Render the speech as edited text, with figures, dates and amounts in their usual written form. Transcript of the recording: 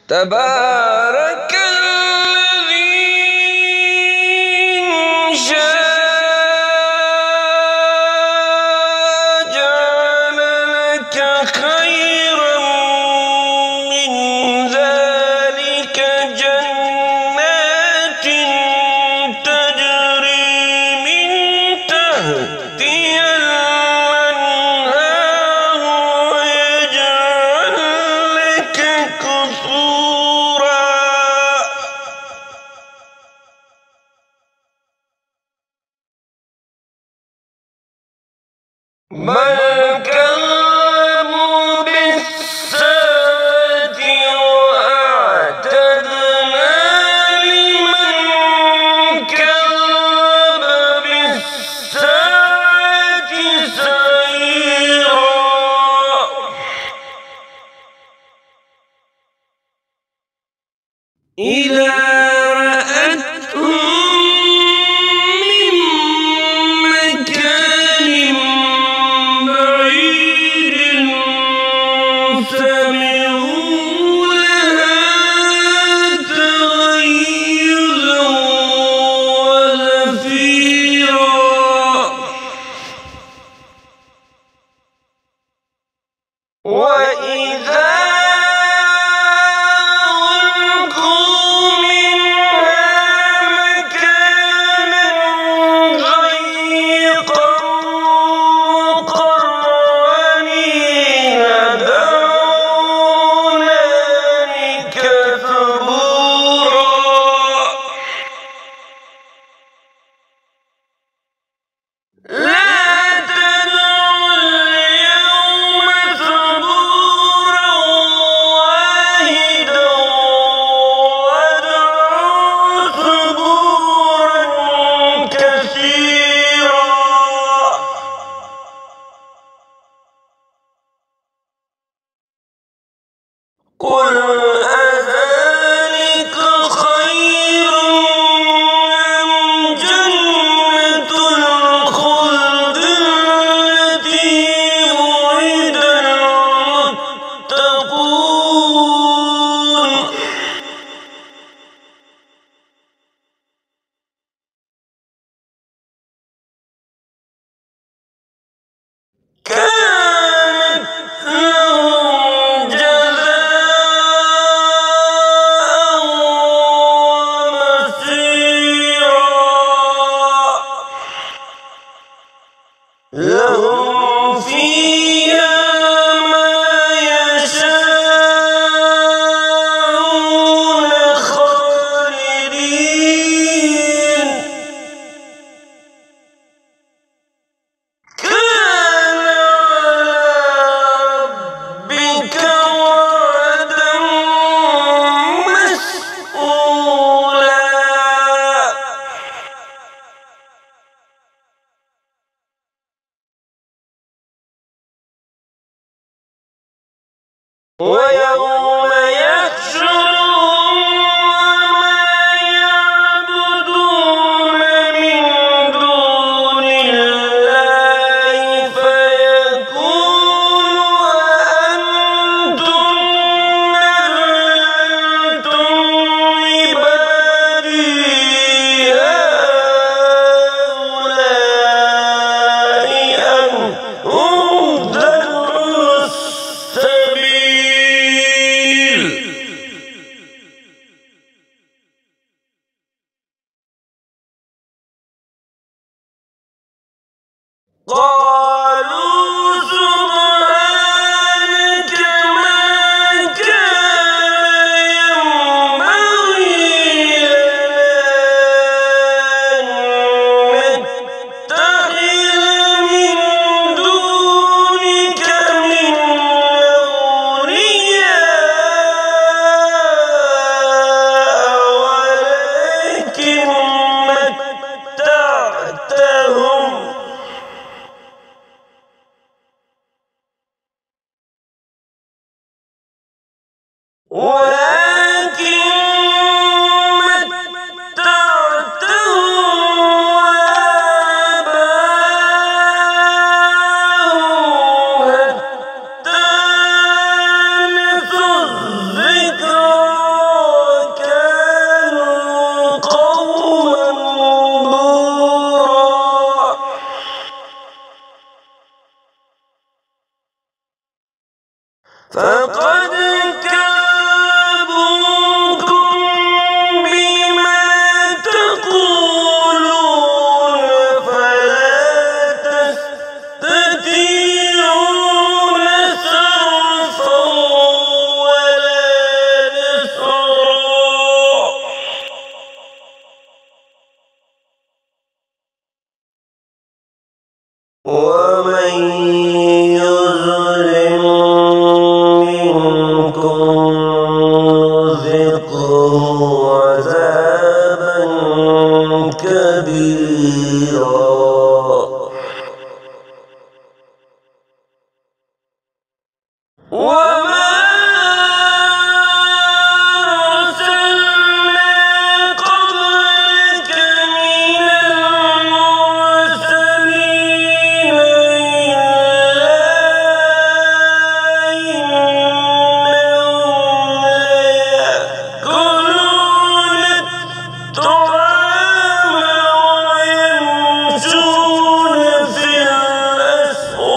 تبارك الذي إن شاء جعل لك خيرا من ذلك جنات تجري من تحتها الأنهار ويجعل لك قصورا بل كذبوا بالساعة وأعتدنا لمن كذب بالساعة سعيرا إذا رأتهم من مكان بعيد سمعوا لها تغيظا وزفيرا وإذا ألقوا منها مكانا ضيقا مقرنين دعوا هنالك ثبورا لا تدعوا اليوم ثبورا واحدا وادعوا ثبورا كثيرا قل أذلك خير أم جنة الخلد التي وعد المتقون كانت لهم جزاء ومصيرا لهم فيها ما يشاءون خالدين كان على ربك وعدا مسئولا ويوم يحشرهم وما يعبدون من دون الله فيقول أأنتم أضللتم عبادي هؤلاء أم هم ضلوا السبيل قالوا سبحانك ما كان ينبغي لنا أن نتخذ من دونك من أولياء ولكن متعتهم وآباءهم حتى نسوا الذكر فقد كذبوكم بما تقولون فلا تستطيعون صرفا ولا نصرا. ومن يظلم منكم نذقه عذابا كبيرا. وما أرسلنا قبلك من المرسلين إلا إنهم ليأكلون الطعام ويمشون في الأسواق